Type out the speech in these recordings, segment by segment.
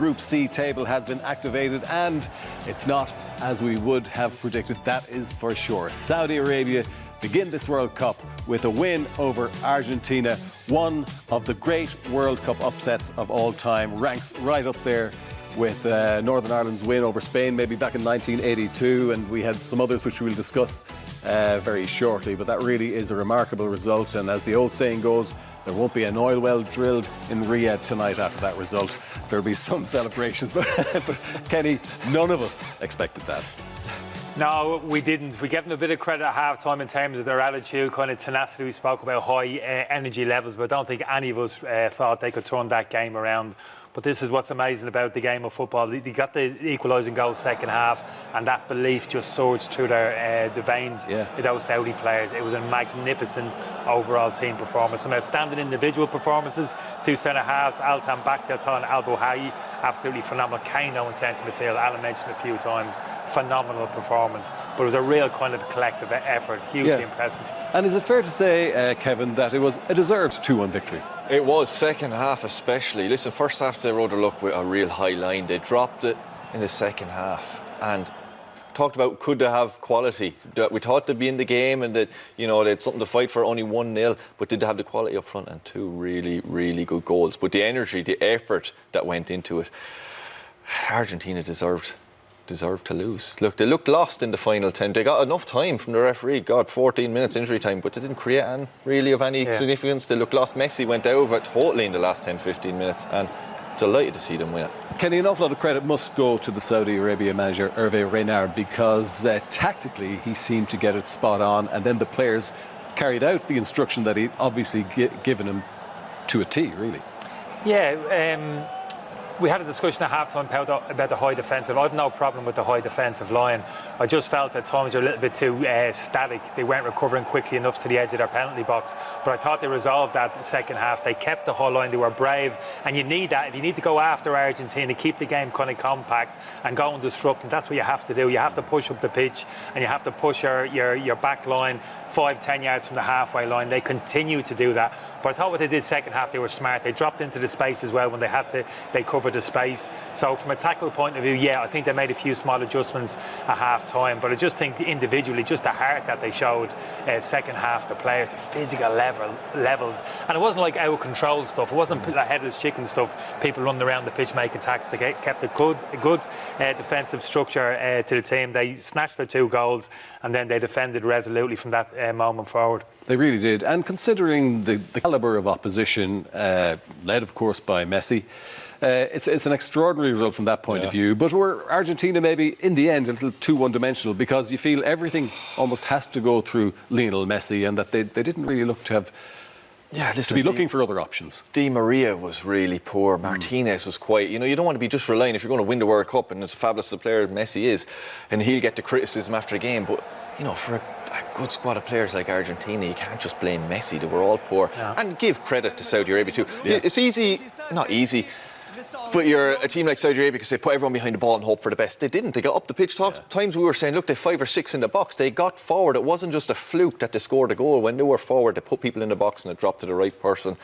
Group C table has been activated, and it's not as we would have predicted, that is for sure. Saudi Arabia begin this World Cup with a win over Argentina, one of the great World Cup upsets of all time, ranks right up there with Northern Ireland's win over Spain, maybe back in 1982, and we had some others which we'll discuss very shortly. But that really is a remarkable result, and as the old saying goes, there won't be an oil well drilled in Riyadh tonight after that result. There'll be some celebrations, but Kenny, none of us expected that. No, we didn't. We gave them a bit of credit at half-time in terms of their attitude, kind of tenacity. We spoke about high energy levels, but I don't think any of us thought they could turn that game around. But this is what's amazing about the game of football. They got the equalising goal second half, and that belief just surged through the veins of those Saudi players. It was a magnificent overall team performance. Some outstanding individual performances. Two centre-halves, Altan Bakhtiatar and Al-Buhayi, absolutely phenomenal. Kano in centre midfield, Alan mentioned a few times, phenomenal performance. But it was a real kind of collective effort, hugely impressive. And is it fair to say, Kevin, that it was a deserved 2-1 victory? It was, second half especially. Listen, first half they rode their luck with a real high line. They dropped it in the second half and talked about could they have quality. We thought they'd be in the game and that, you know, they had something to fight for, only 1-0, but did they have the quality up front? And two really, really good goals. But the energy, the effort that went into it, Argentina deserved to lose. Look, they looked lost in the final 10. They got enough time from the referee, 14 minutes injury time, but they didn't create any really of any significance. They looked lost. Messi went out of it totally in the last 10-15 minutes, and delighted to see them win it. Kenny, an awful lot of credit must go to the Saudi Arabia manager Hervé Renard, because tactically he seemed to get it spot on, and then the players carried out the instruction that he'd obviously given him to a T, really. Yeah, we had a discussion at half-time about the high defensive. I've no problem with the high defensive line. I just felt at times they're a little bit too static. They weren't recovering quickly enough to the edge of their penalty box. But I thought they resolved that in the second half. They kept the high line. They were brave. And you need that. If you need to go after Argentina, keep the game kind of compact and go and disrupt. And that's what you have to do. You have to push up the pitch and you have to push your back line 5-10 yards from the halfway line. They continue to do that. But I thought what they did second half, they were smart. They dropped into the space as well when they had to. They covered the space. So from a tackle point of view, I think they made a few small adjustments at half-time. But I just think individually, just the heart that they showed second half, the players, the physical levels. And it wasn't like out-of-control stuff. It wasn't the headless chicken stuff, people running around the pitch making attacks. They kept a good defensive structure to the team. They snatched their 2 goals and then they defended resolutely from that moment forward. They really did. And considering the calibre of opposition, led of course by Messi, it's an extraordinary result from that point of view. But were Argentina maybe in the end a little too one-dimensional, because you feel everything almost has to go through Lionel Messi, and that they didn't really look to have to be looking for other options. Di Maria was really poor. Martinez was quiet. You know, you don't want to be just relying, if you're going to win the World Cup, and as fabulous a player Messi is, and he'll get the criticism after the game, but you know, for a good squad of players like Argentina, you can't just blame Messi. They were all poor. And give credit to Saudi Arabia too. It's easy, not easy, but you're a team like Saudi Arabia because they put everyone behind the ball and hope for the best. They didn't. They got up the pitch. Times we were saying, look, they 5 or 6 in the box. They got forward. It wasn't just a fluke that they scored a goal. When they were forward, they put people in the box and it dropped to the right person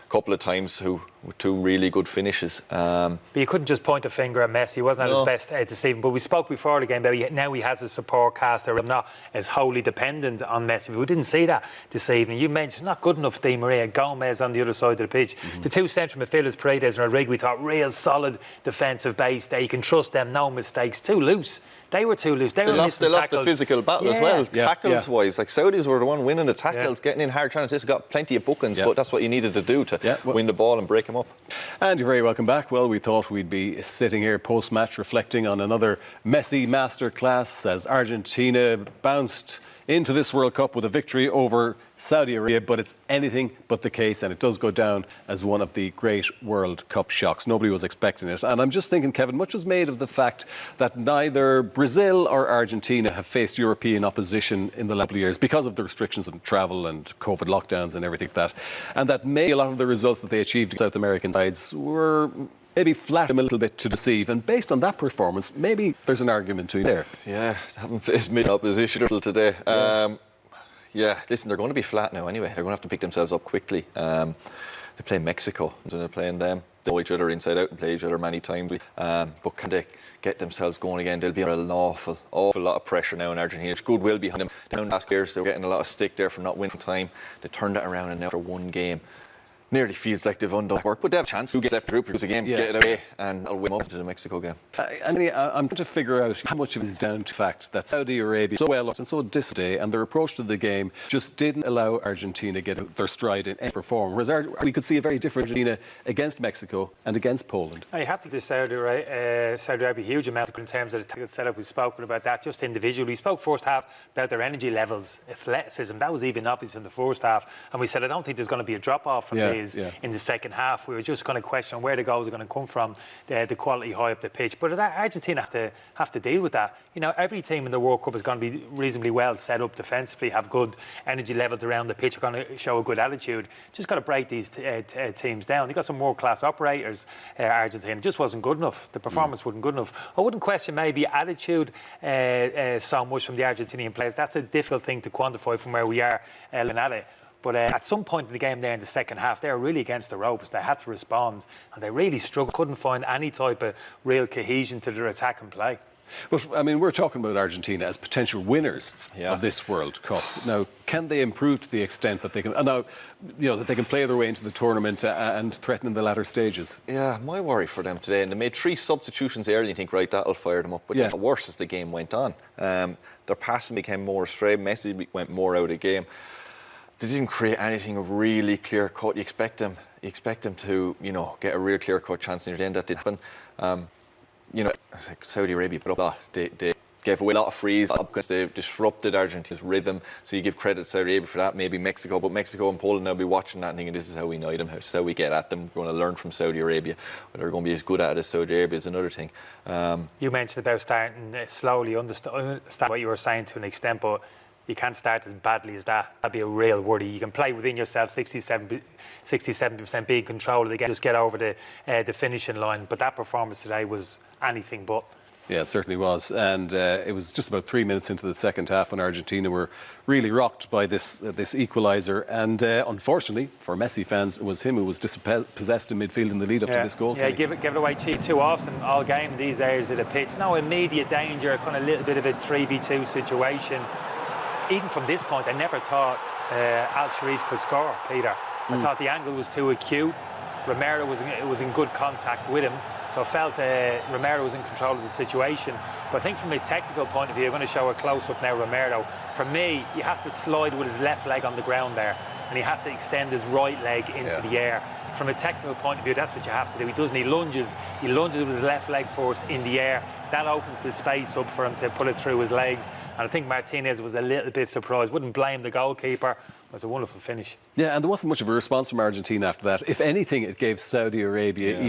a couple of times, with 2 really good finishes. But you couldn't just point a finger at Messi. He wasn't at his best this evening. But we spoke before the game that now he has a support cast. They're not as wholly dependent on Messi. But we didn't see that this evening. You mentioned not good enough, Di Maria. Gomez on the other side of the pitch. The 2 central midfielders, Paredes and Rodrigo, we thought real solid defensive base there. You can trust them, no mistakes. Too loose. They were too loose. They lost the physical battle as well. Tackles-wise, like Saudis were the one winning the tackles, getting in hard chances. Got plenty of bookings, but that's what you needed to do to win the ball and break them up. And you're very welcome back. Well, we thought we'd be sitting here post-match reflecting on another Messi masterclass as Argentina bounced into this World Cup with a victory over Saudi Arabia, but it's anything but the case, and it does go down as one of the great World Cup shocks. Nobody was expecting it. And I'm just thinking, Kevin, much was made of the fact that neither Brazil or Argentina have faced European opposition in the last couple of years because of the restrictions on travel and COVID lockdowns and everything like that. And that maybe a lot of the results that they achieved in South American sides were maybe flat them a little bit to deceive. And based on that performance, maybe there's an argument to there. Yeah, haven't faced mid-opposition until today. Listen, they're going to be flat now anyway. They're going to have to pick themselves up quickly. They play Mexico, and they're playing them. They know each other inside out and play each other many times. But can they get themselves going again? They'll be under an awful lot of pressure now in Argentina. It's goodwill behind them. Down last years, they were getting a lot of stick there for not winning time. They turned that around, and now after one game, nearly feels like they've undone work, but they have a chance. Who gets left the group for the game, get it away, and I'll win up to the Mexico game. Anthony, I'm trying to figure out how much of it is down to the fact that Saudi Arabia so well and so distant, and their approach to the game just didn't allow Argentina to get their stride in any perform. Whereas we could see a very different Argentina against Mexico and against Poland. You have to give Saudi Arabia a huge amount in terms of the tactical setup. We've spoken about that just individually. We spoke first half about their energy levels, athleticism. That was even obvious in the first half. And we said, I don't think there's going to be a drop-off from these in the second half. We were just going to question where the goals are going to come from, the quality high up the pitch. But Argentina have to deal with that. You know, every team in the World Cup is going to be reasonably well set up defensively, have good energy levels around the pitch, are going to show a good attitude. Just got to break these teams down. They got some world-class operators, Argentina. It just wasn't good enough. The performance wasn't good enough. I wouldn't question maybe attitude so much from the Argentinian players. That's a difficult thing to quantify from where we are looking at it. But at some point in the game there in the second half, they were really against the ropes. They had to respond, and they really struggled. Couldn't find any type of real cohesion to their attack and play. But, I mean, we're talking about Argentina as potential winners of this World Cup. Now, can they improve to the extent that they can... Now, you know, that they can play their way into the tournament and threaten in the latter stages? Yeah, my worry for them today, and they made 3 substitutions early, and you think, right, that'll fire them up. But it got worse as the game went on. Their passing became more astray. Messi went more out of the game. They didn't create anything of really clear cut. You expect them to, you know, get a real clear cut chance near the end. That didn't happen. You know, it's like Saudi Arabia put up a lot. They gave away a lot of frees because they disrupted Argentina's rhythm. So you give credit to Saudi Arabia for that.Maybe Mexico, but Mexico and Poland now be watching that and thinking, this is how we know them. This is how we get at them. We're going to learn from Saudi Arabia. Whether they're going to be as good at it as Saudi Arabia is another thing. You mentioned about starting slowly. Understand what you were saying to an extent, but you can't start as badly as that. That'd be a real worry. You can play within yourself 67% be in control of the game, just get over the finishing line. But that performance today was anything but. Yeah, it certainly was. And it was just about 3 minutes into the second half when Argentina were really rocked by this equaliser. And unfortunately, for Messi fans, it was him who was dispossessed in midfield in the lead-up to this goal. Yeah, give it away too often all game in these areas of the pitch. No immediate danger, kind of a little bit of a 3v2 situation. Even from this point, I never thought Al Sharif could score, Peter. I thought the angle was too acute. Romero was in good contact with him, so I felt Romero was in control of the situation. But I think from a technical point of view, I'm going to show a close-up now, Romero. For me, he has to slide with his left leg on the ground there, and he has to extend his right leg into the air. From a technical point of view, that's what you have to do. He doesn't. He lunges with his left leg first in the air. That opens the space up for him to put it through his legs. And I think Martinez was a little bit surprised. Wouldn't blame the goalkeeper. It was a wonderful finish. Yeah, and there wasn't much of a response from Argentina after that. If anything, it gave Saudi Arabia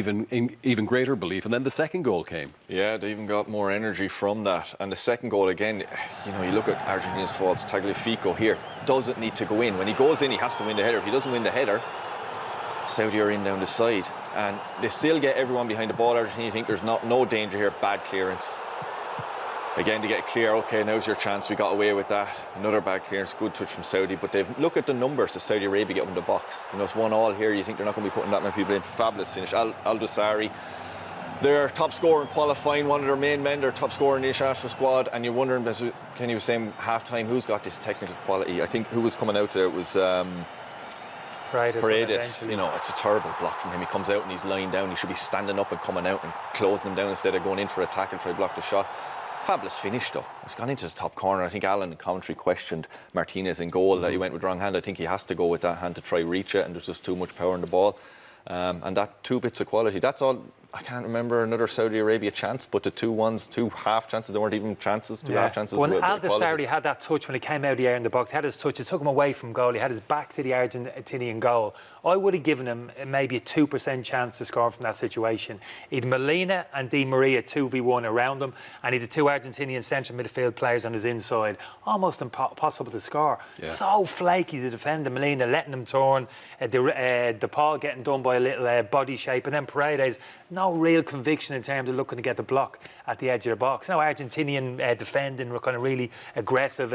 even greater belief. And then the second goal came. Yeah, they even got more energy from that. And the second goal, again, you know, you look at Argentina's faults. Tagliafico here doesn't need to go in. When he goes in, he has to win the header. If he doesn't win the header, Saudi are in down the side, and they still get everyone behind the ball. Argentina think there's no danger here. Bad clearance. Again, to get clear, okay, now's your chance. We got away with that. Another bad clearance, good touch from Saudi. But look at the numbers that Saudi Arabia get up in the box. You know, it's 1-1 here. You think they're not going to be putting that many people in. Fabulous finish. Al-Dosari, their top scorer in qualifying, one of their main men, their top scorer in the international squad. And you're wondering, as Kenny was saying, half-time, who's got this technical quality? I think who was coming out there, it was... Paredes, you know, it's a terrible block from him. He comes out and he's lying down. He should be standing up and coming out and closing him down instead of going in for a tackle, try to block the shot. Fabulous finish though. It's gone into the top corner. I think Alan in commentary questioned Martinez in goal that he went with wrong hand. I think he has to go with that hand to try reach it, and there's just too much power in the ball. And that 2 bits of quality, that's all. I can't remember another Saudi Arabia chance, but the 2 half chances, they weren't even chances, half chances. When Al-Dosari had that touch when he came out of the air in the box, he had his touch, it took him away from goal, he had his back to the Argentinian goal. I would have given him maybe a 2% chance to score from that situation. He'd Molina and Di Maria 2v1 around him, and he'd the 2 Argentinian central midfield players on his inside. Almost impossible to score. Yeah. So flaky to defend Molina, letting him turn, De Paul getting done by a little body shape, and then Paredes, no no real conviction in terms of looking to get the block at the edge of the box. Now, Argentinian defending were kind of really aggressive.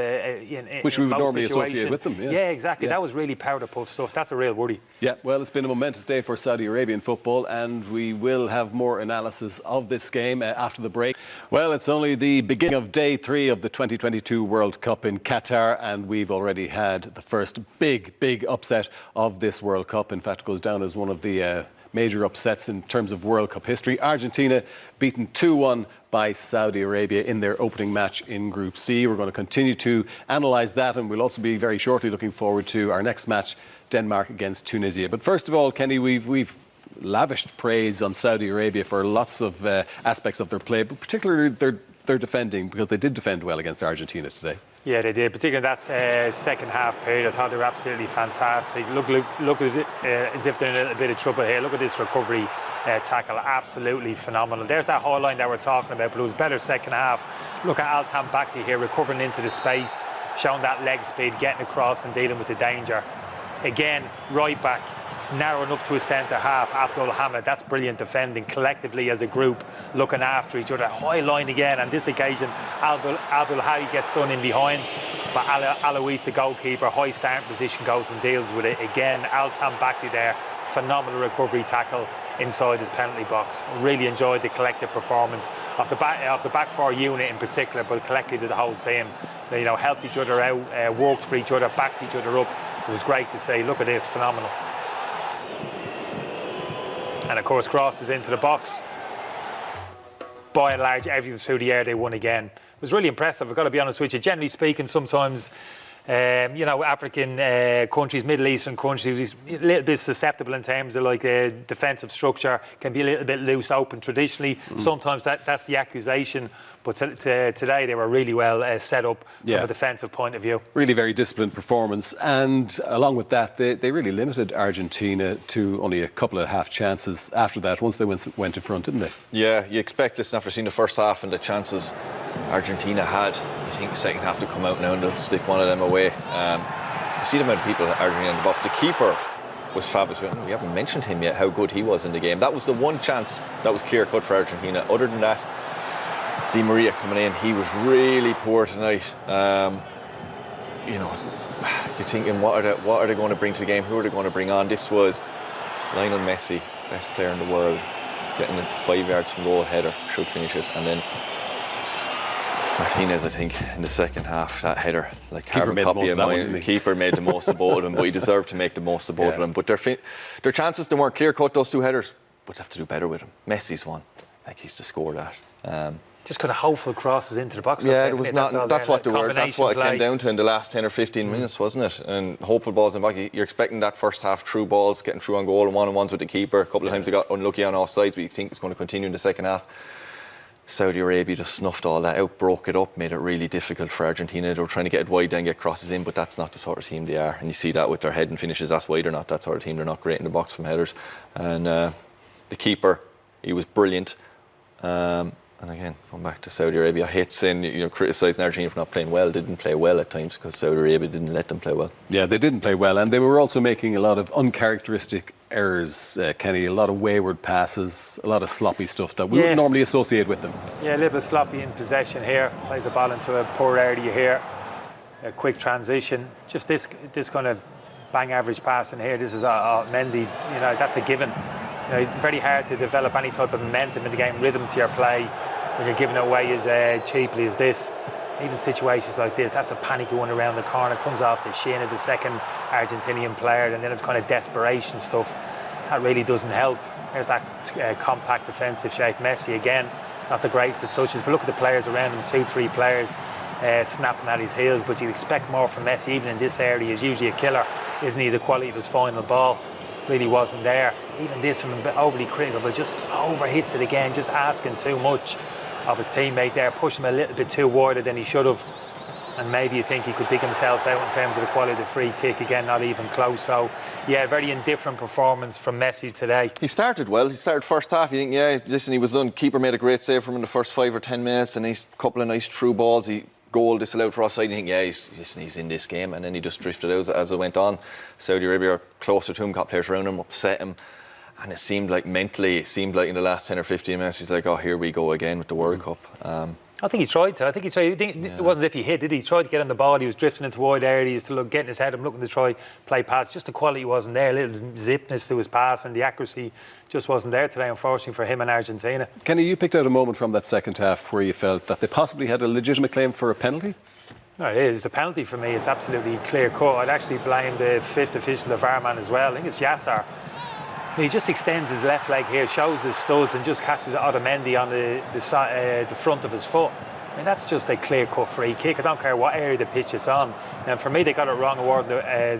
Which we would normally associate with them. Yeah, exactly. That was really powder puff stuff. That's a real worry. Yeah, well, it's been a momentous day for Saudi Arabian football, and we will have more analysis of this game after the break. Well, it's only the beginning of day 3 of the 2022 World Cup in Qatar, and we've already had the first big upset of this World Cup. In fact, it goes down as one of the major upsets in terms of World Cup history. Argentina beaten 2-1 by Saudi Arabia in their opening match in Group C. We're going to continue to analyse that, and we'll also be very shortly looking forward to our next match, Denmark against Tunisia. But first of all, Kenny, we've lavished praise on Saudi Arabia for lots of aspects of their play, but particularly their defending, because they did defend well against Argentina today. Yeah, they did, particularly that second half period. I thought they were absolutely fantastic. Look as if they're in a little bit of trouble here. Look at this recovery tackle, absolutely phenomenal. There's that high line that we're talking about, but it was better second half. Look at Altan Bakti here, recovering into the space, showing that leg speed, getting across and dealing with the danger. Again, right back, narrowing up to a centre half, Abdul Hamid. That's brilliant defending collectively as a group, looking after each other. High line again. On this occasion, Abdul Hadi gets done in behind, but Alois, the goalkeeper, high starting position, goes and deals with it again. Altan Bakti there, phenomenal recovery tackle inside his penalty box. Really enjoyed the collective performance of the back four unit in particular, but collectively the whole team. You know, helped each other out, worked for each other, backed each other up. It was great to see. Look at this, phenomenal. And of course, crosses into the box. By and large, everything through the air, they won again. It was really impressive, I've got to be honest with you. Generally speaking, sometimes, African countries, Middle Eastern countries, a little bit susceptible in terms of like defensive structure, can be a little bit loose, open traditionally. Sometimes that's the accusation. But today they were really well set up from a defensive point of view. Really very disciplined performance. And along with that, they really limited Argentina to only a couple of half chances after that, once they went in front, didn't they? Yeah, you expect, listen, after seeing the first half and the chances Argentina had, you think the second half to come out now and they'll stick one of them away. You see the amount of people in Argentina in the box. The keeper was fabulous. We haven't mentioned him yet, how good he was in the game. That was the one chance that was clear cut for Argentina. Other than that, Di Maria coming in, he was really poor tonight. You're thinking, what are they going to bring to the game? Who are they going to bring on? This was Lionel Messi, best player in the world, getting it 5 yards from goal, header, should finish it. And then Martinez, I think, in the second half, that header, like carbon copy of mine. The keeper made the most of both of them, but he deserved to make the most of both of them. But their chances, they weren't clear cut, those two headers, but they have to do better with them. Messi's one, like he's to score that. Just kind of hopeful crosses into the box. Yeah, it was not. That's what they were. That's what it came down to in the last 10 or 15 minutes, wasn't it? And hopeful balls in back. You're expecting that first half through balls, getting through on goal and one-on-ones with the keeper. A couple of times they got unlucky on all sides, but you think it's going to continue in the second half. Saudi Arabia just snuffed all that out, broke it up, made it really difficult for Argentina. They were trying to get it wide and get crosses in, but that's not the sort of team they are. And you see that with their heading finishes. That's why they're not that sort of team. They're not great in the box from headers. And the keeper, he was brilliant. And again, going back to Saudi Arabia, I hate saying, criticising Argentina for not playing well. They didn't play well at times because Saudi Arabia didn't let them play well. Yeah, they didn't play well, and they were also making a lot of uncharacteristic errors, Kenny. A lot of wayward passes, a lot of sloppy stuff that we would normally associate with them. Yeah, a little bit sloppy in possession here. Plays the ball into a poor area here. A quick transition. Just this kind of bang average pass in here. This is Mendy's. That's a given. Very hard to develop any type of momentum in the game, rhythm to your play when you're giving it away as cheaply as this. Even situations like this, that's a panicky one around the corner, comes off the shin of the second Argentinian player, and then it's kind of desperation stuff. That really doesn't help. There's that compact defensive shape. Messi again, not the greatest at touches, but look at the players around him, 2-3 players snapping at his heels, but you'd expect more from Messi. Even in this area, he's usually a killer, isn't he? The quality of his final ball really wasn't there. Even this from a bit overly critical, but just overhits it again, just asking too much of his teammate there, pushing him a little bit too wider than he should have. And maybe you think he could dig himself out in terms of the quality of the free kick. Again, not even close. So, yeah, very indifferent performance from Messi today. He started well. He started first half. You think, he was done. Keeper made a great save from him in the first 5 or 10 minutes, and he's a couple of nice through balls. Goal disallowed for offside. You think, he's in this game, and then he just drifted out as it went on. Saudi Arabia are closer to him, got players around him, upset him. And it seemed like mentally, in the last 10 or 15 minutes, he's like, oh, here we go again with the World Cup. I think he tried to. It wasn't as if he hit, did he? He tried to get on the ball. He was drifting into wide areas to look, getting his head up, looking to try play pass. Just the quality wasn't there. A little zipness to his pass, and the accuracy just wasn't there today, unfortunately, for him and Argentina. Kenny, you picked out a moment from that second half where you felt that they possibly had a legitimate claim for a penalty? No, it is. It's a penalty for me. It's absolutely clear cut. I'd actually blame the fifth official, the VAR man, as well. I think it's Yassar. He just extends his left leg here, shows his studs, and just catches Otamendi on the front of his foot. I mean, that's just a clear-cut free kick. I don't care what area of the pitch it's on. And for me, they got it wrong awarding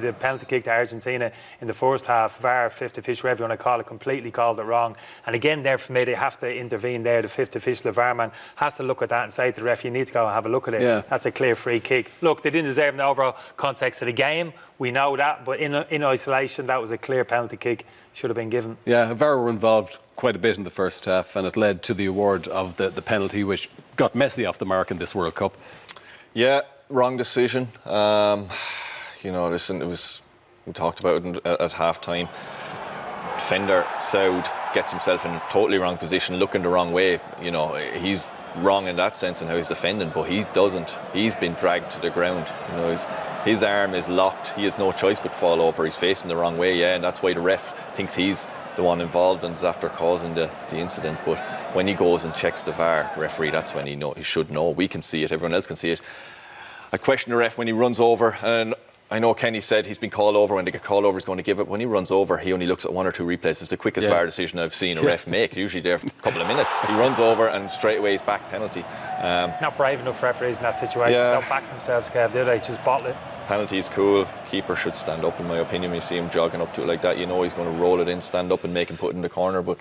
the penalty kick to Argentina in the first half. VAR, fifth official, whatever you want to call it, completely called it wrong. And again, there for me, they have to intervene there. The fifth official, the VAR man, has to look at that and say to the ref, you need to go and have a look at it. Yeah. That's a clear free kick. Look, they didn't deserve in the overall context of the game. We know that. But in isolation, that was a clear penalty kick. Should have been given. Yeah, VAR were involved quite a bit in the first half, and it led to the award of the penalty, which got Messi off the mark in this World Cup. Yeah, wrong decision. Listen, we talked about it at half-time. Defender Saud gets himself in a totally wrong position, looking the wrong way. He's wrong in that sense in how he's defending, but he doesn't. He's been dragged to the ground. His arm is locked. He has no choice but to fall over. He's facing the wrong way, and that's why the ref thinks he's the one involved and is after causing the incident. But when he goes and checks the VAR referee, that's when he should know. We can see it. Everyone else can see it. I question the ref when he runs over, and I know Kenny said he's been called over. When they get called over, he's going to give it. When he runs over, he only looks at one or two replays. It's the quickest VAR decision I've seen a ref make. Usually there for a couple of minutes. He runs over and straight away he's back penalty. Not brave enough referees in that situation. Don't back themselves, Kev, do they? Just bottle it. Penalty is cool. Keeper should stand up, in my opinion. When you see him jogging up to it like that, he's going to roll it in, stand up and make him put it in the corner. But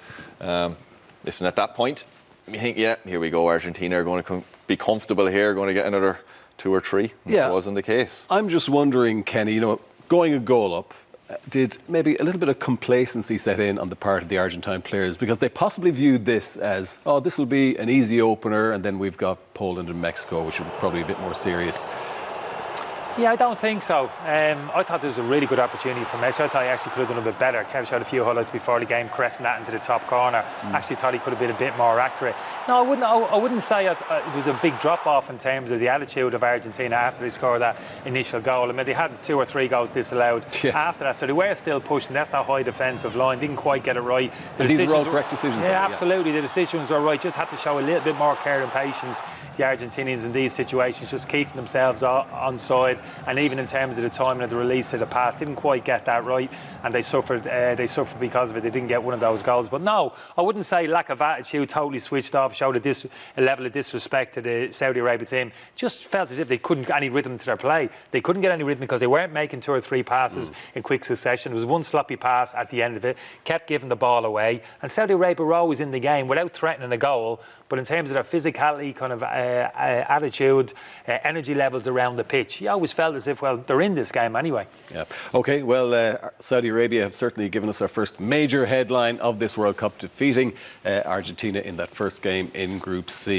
listen, at that point, you think, here we go. Argentina are going to be comfortable here, going to get another 2 or 3. It wasn't the case. I'm just wondering, Kenny, going a goal up, did maybe a little bit of complacency set in on the part of the Argentine players, because they possibly viewed this as, this will be an easy opener, and then we've got Poland and Mexico, which are probably a bit more serious. Yeah, I don't think so. I thought there was a really good opportunity for Messi. I thought he actually could have done a bit better. Kev showed a few highlights before the game, caressing that into the top corner. Actually thought he could have been a bit more accurate. No, I wouldn't say there was a big drop-off in terms of the attitude of Argentina after they scored that initial goal. I mean, they had 2 or 3 goals disallowed after that, so they were still pushing. That's that high defensive line. Didn't quite get it right. These are all correct decisions. Yeah, absolutely. The decisions were right. Just had to show a little bit more care and patience, the Argentinians, in these situations, just keeping themselves on side. And even in terms of the timing of the release of the pass, didn't quite get that right, and they suffered because of it. They didn't get one of those goals. But no, I wouldn't say lack of attitude, totally switched off, showed a level of disrespect to the Saudi Arabia team. Just felt as if they couldn't get any rhythm to their play. They couldn't get any rhythm because they weren't making 2 or 3 passes in quick succession. There was one sloppy pass at the end of it, kept giving the ball away, and Saudi Arabia were always in the game without threatening a goal. But in terms of their physicality, kind of attitude, energy levels around the pitch, you always felt as if, they're in this game anyway. Yeah. OK, well, Saudi Arabia have certainly given us our first major headline of this World Cup, defeating Argentina in that first game in Group C.